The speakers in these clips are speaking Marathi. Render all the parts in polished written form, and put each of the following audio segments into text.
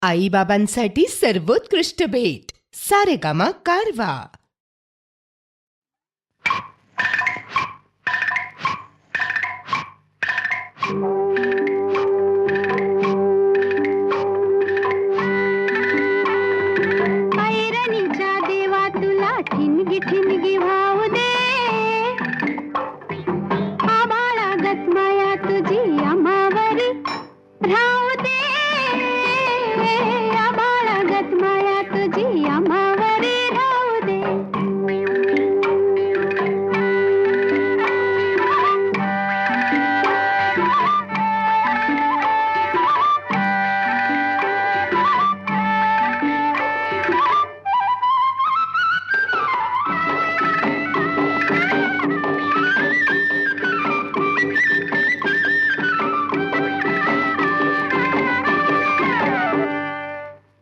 आईबाबांसाठी सर्वोत्कृष्ट भेट सारेगामा कारवा. ऐरणीच्या देवा तुला ठिणगी ठिणगी वाहू दे, आबाळागत माया तुझी आम्हावरी राहू दे, आबाळागत माया तुझी आम्हावरी राहू दे.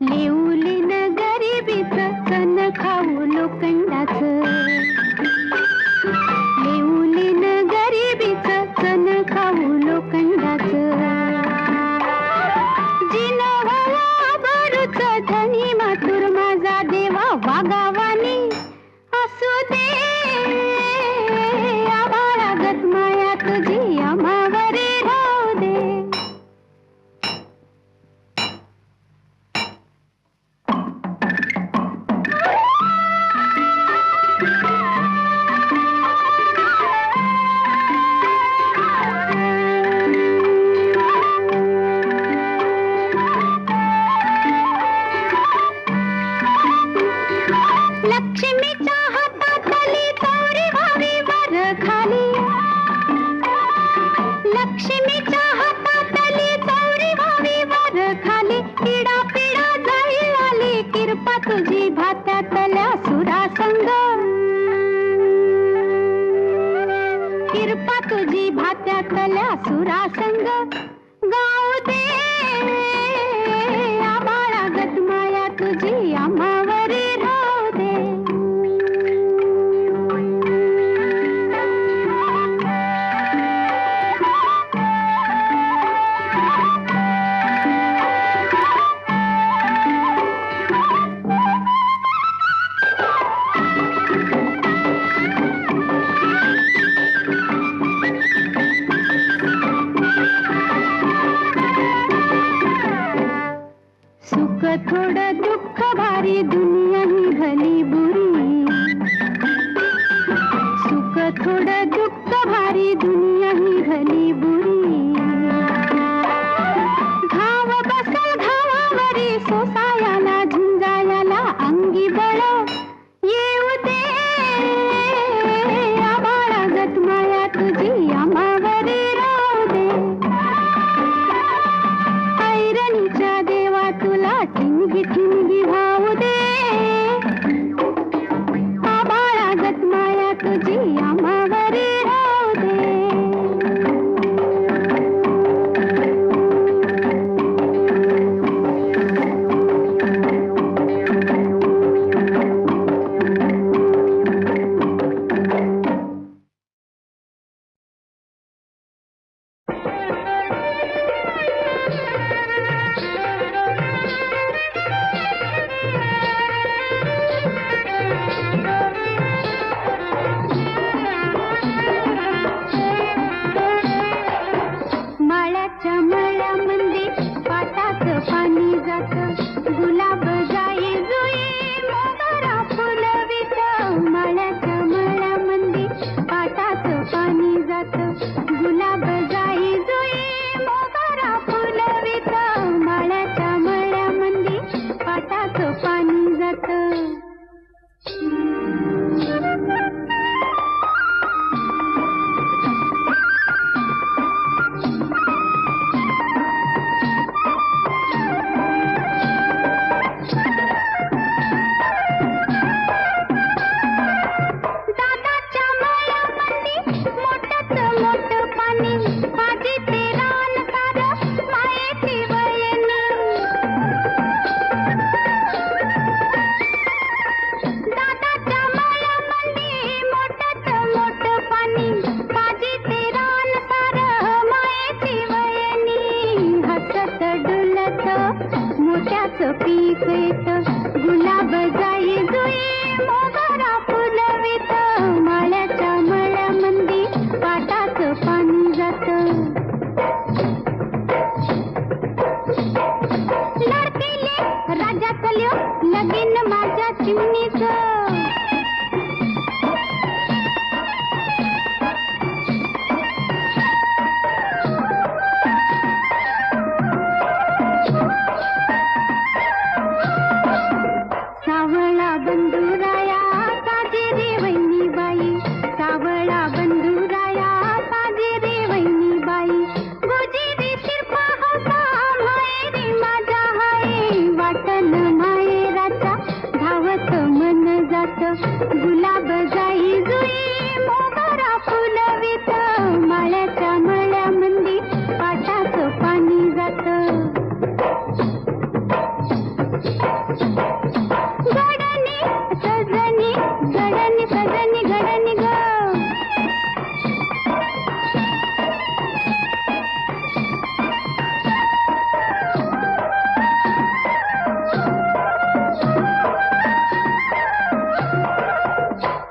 लिवलीन गरिबीचं कण खाऊ लोखंडाचं, लिवलीन गरिबीचं कण खाऊ लोखंडाचं, जिनवला बरूचं धनी मातुर माझा देवा वागावानी असू दे, आभाळागत माया तुझी आम्हावरी राहू दे. लक्ष्मीच्या हातातली चौरी व्हावी वर खाली, लक्ष्मीच्या हातातली चौरी व्हावी वर खाली, पिढा पिढा जाईल आली किरपा तुझी भात्यातल्या सुरासंग, किरपा तुझी भात्यातल्या सुरासंग गाऊ दे, आबाळागत माया तुझी आम्हावरी राहू दे. सुख थोडं दुःख भारी दुनिया ही भली बुरी, सुख थोडं दुःख भारी दुनिया ही भली बुरी, घाव बसल घावावरी सोसायाला झुंजायाला अंगी बळ येऊ दे, आबाळागत माया तुझी आम्हावरी राहू दे. ऐरणीच्या देवा तुला ठिणगी ठिणगी वाहू दे, आबाळागत माया तुझी आम्हावरी राहू दे. माळ्याच्या मळ्यामध्ये पाटाचं पाणी जातं, गुलाब जाई जुई मोगरा फुलवित, माळ्याच्या मळ्यामध्ये पाटाचं पाणी जातं, गुलाब जाई जुई मोगरा फुलवित, माळ्याच्या मळ्यामध्ये पाटाचं पाणी जातं. पीक येत गुलाब जाई जुई मोगरा फुलवित माळ्याच्या मळ्यामंदी पाटाचं पाणी जात लाडकेले राजा चल्यो लगीन माझ्या चिमणीच सावळा बंधुराया ताजे रे वहिनी बाई सावळा बंधुराया ताजे रे वहिनी बाई गोजी शिरपा होता माहेरी माझ्या हाय वाटण माहेराच्या धावत मन जात गुलाब जाई जुई मोगरा फुलवित माळ्याच्या मळ्यामंदी पाटाचं पाणी जात गडनी सजनी गडनी सजनी गडनी ग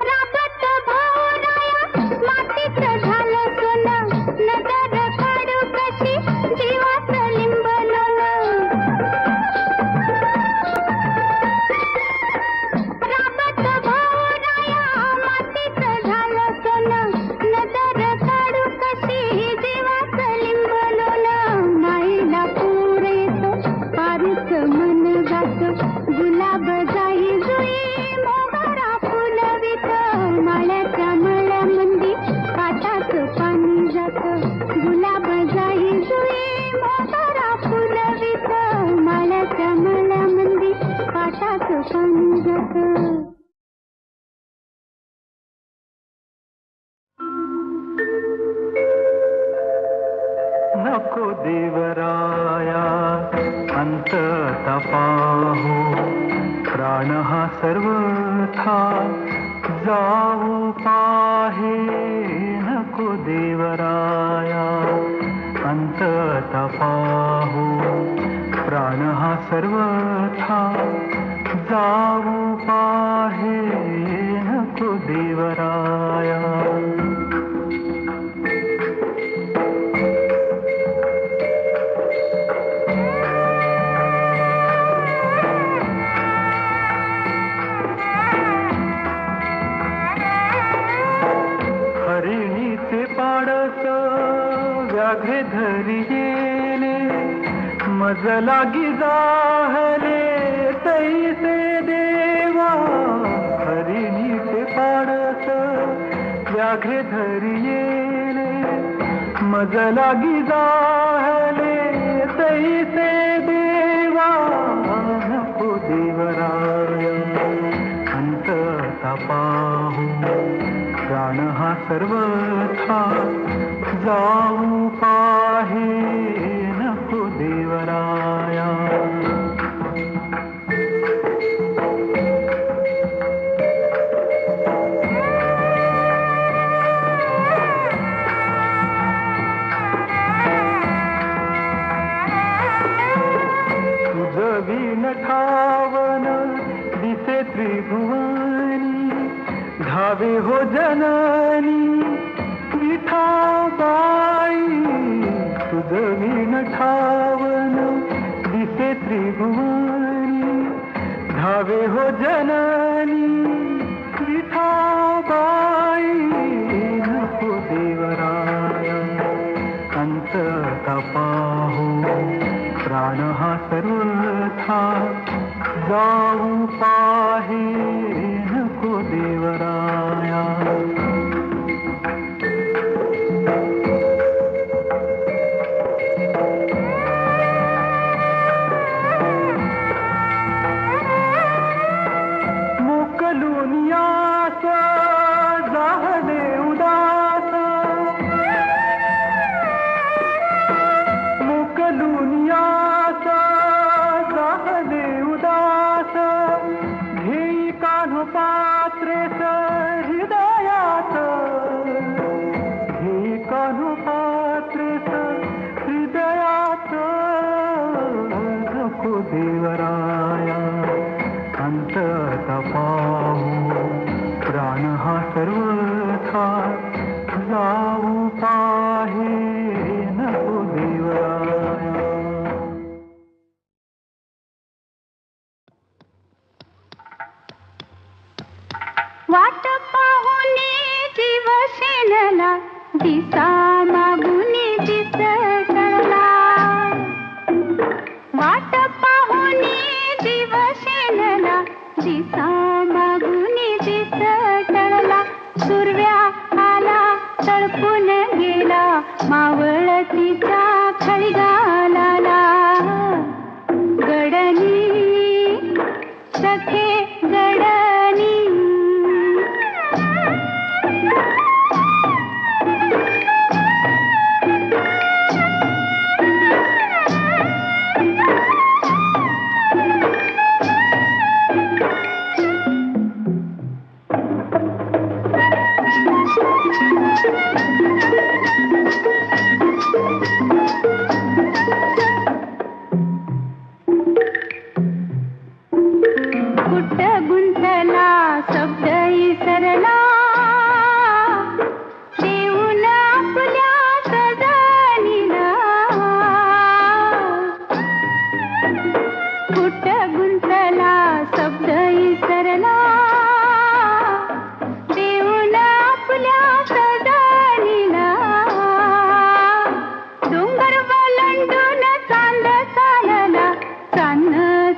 राबत भावराया मातीचं झालं सोनं नजर काढू कशी जीवाचं लिंब राबत भावराया मातीचं झालं सोनं नजर काढू कशी जीवाचं लिंब माईला पूर येतो पारूच मन जात गुलाब जाई जुई मोगरा फुलवित माळ्याच्या मळ्यामंदी पाटाचं पाणी जात गुलाब जाई जुई मोगरा फुलवित माळ्याच्या मळ्यामंदी पाटाचं पाणी जात नको देवराया अंत तपाहो प्राण हा सर्वथा जाऊ पाहे नको देवराया अंत तपाहो प्राण हा सर्वथा जाऊ पाहे नको देवराया हरिणीचे पाडस व्याघ्रे धरी गेले मज लागी जाहले तैसे देवा हरिणीचे पाडस व्याघ्रे धरी गेले मज लागी जाहले तैसे देवा नको देवराय अंत तपाहू प्राण हा सर्वथा जाऊ पाहे नको देवराया तुझ विण ठावन दिसे त्रिभुवनी धावे हो जननी विठाबाई तुझ विण ठावन दिसे त्रिभुवनी धावे हो जननी विठाबाई नको देवराय अंत तपाहो प्राण हा सर्वथा जाऊ पाहे नको देवराया मोकलुनियास जाहले उदास मोकलुनियास जाहले उदास घेई कान्हो पात्रेस देवराया अंत आता पाहू प्राण हा सर्वथा जाऊ पाहे नको देवराया. वाट पाहुनी दिवसेनला दिसा मागुनी दिस टळला. वाट पाहुनी दिवसेनला दिसा मागुनी दिस टळला. सुरव्या आला तळपून गेला मावळतीचा खळगालाला. गडनी सखे गडनी कुट गुंतला शब्द इसरला देऊन आपल्या सजनीला. कुट गुंतला शब्द इसरला देऊन आपल्या सजनीला. डोंगर वलंडून चांद चालला चांद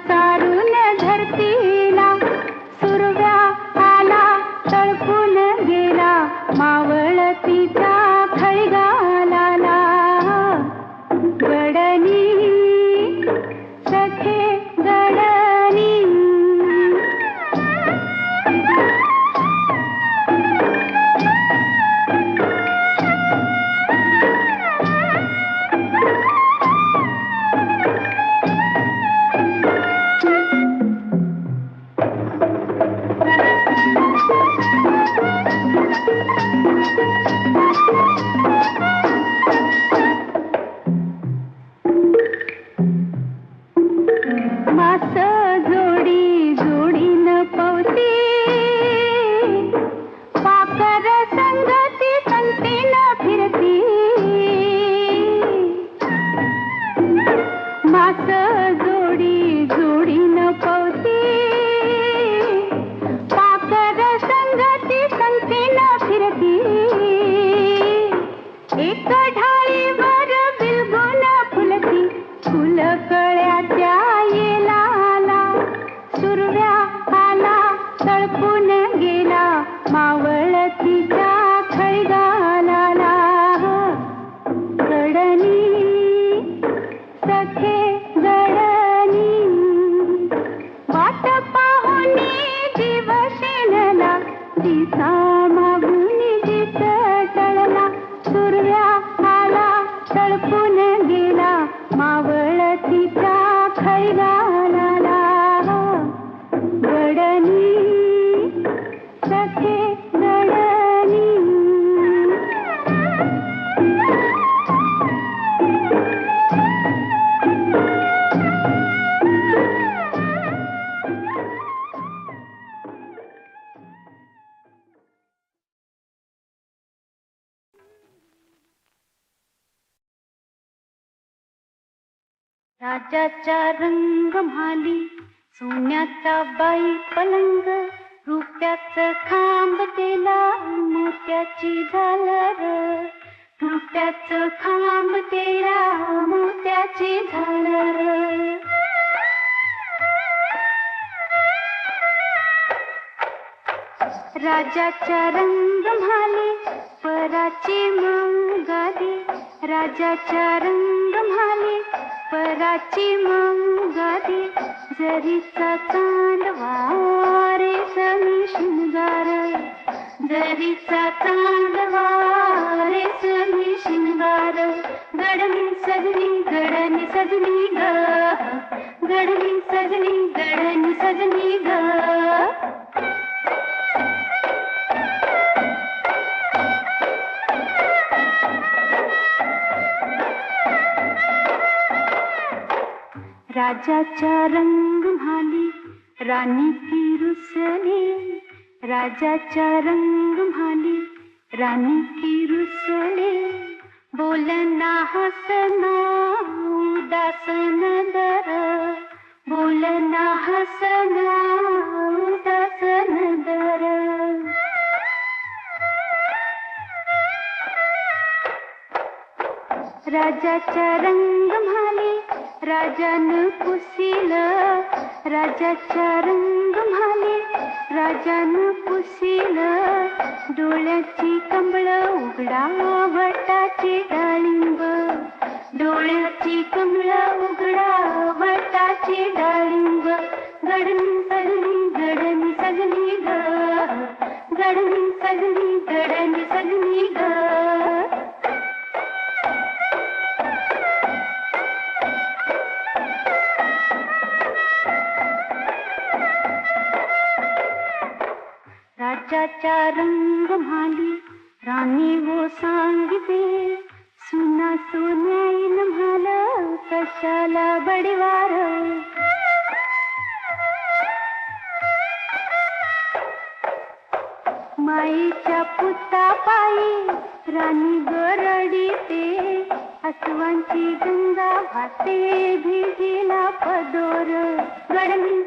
चारून धरतीला. सुरव्या आला तळपून गेला मावळतीचा खळगालाला. गडनी सखे गडनी मास जोडी जोडीन पवती पाकर संगती संतीन फिरती. मास जोडी जोडीन पवती पाकर संगती संतीन फिरती. एक ढाळीवर बिलगुन फुलती फुल कळ्याच्या येलाला. सुरव्या आला तळपून गेला मावळतीच्या खळगालाला. गडनी सखे गडनी वाट पाहुनी दिवसेनला दिसा मागुनी दिस टळला. सुरव्या आला तळपून गेला मावळतीच्या खळगालाला. गडनी सखे गडनी राजाच्या रंगमाली सोन्याचा बाई पलंग रुपयाचं खांब केला मोत्याची झालर. रुपयाचं खांब केला मोत्याची झालर. राजाच्या रंगमाली पराची मंगाली. राजाच्या रंगमाली पराची मंगाली. जरीचा चांदवा रेशमी शिंगार. जरीचा चांदवा रेशमी शिंगार. गडनी सजनी गडनी सजनी ग. गडनी सजनी गडनी सजनी ग. राजाचा रंग म्हाली राणी की रुसली, राजाचा रंग म्हाली राणी की रुसली, बोलना हसना उदासन दर, बोलना हसना उदासन दर. राजाचा रंग म्हाली राजानं पुसिल, राजाचा रंग म्हाली राजानं पुसिल, डोळ्याची कमळ उघडा वटाची डाळिंब, डोळ्याची कमळ उघडा वटाची डाळिंब, गडनी सजनी ग, गडनी सजनी ग. राजाचा रंग म्हाली राणी वो सांगते, सुना सोन्याईन म्हाला कशाला बडवार. माईच्या पुतापायी राणी गरडीते, अस्वांची गंगा वाहते भिजीला पदोर, गडनी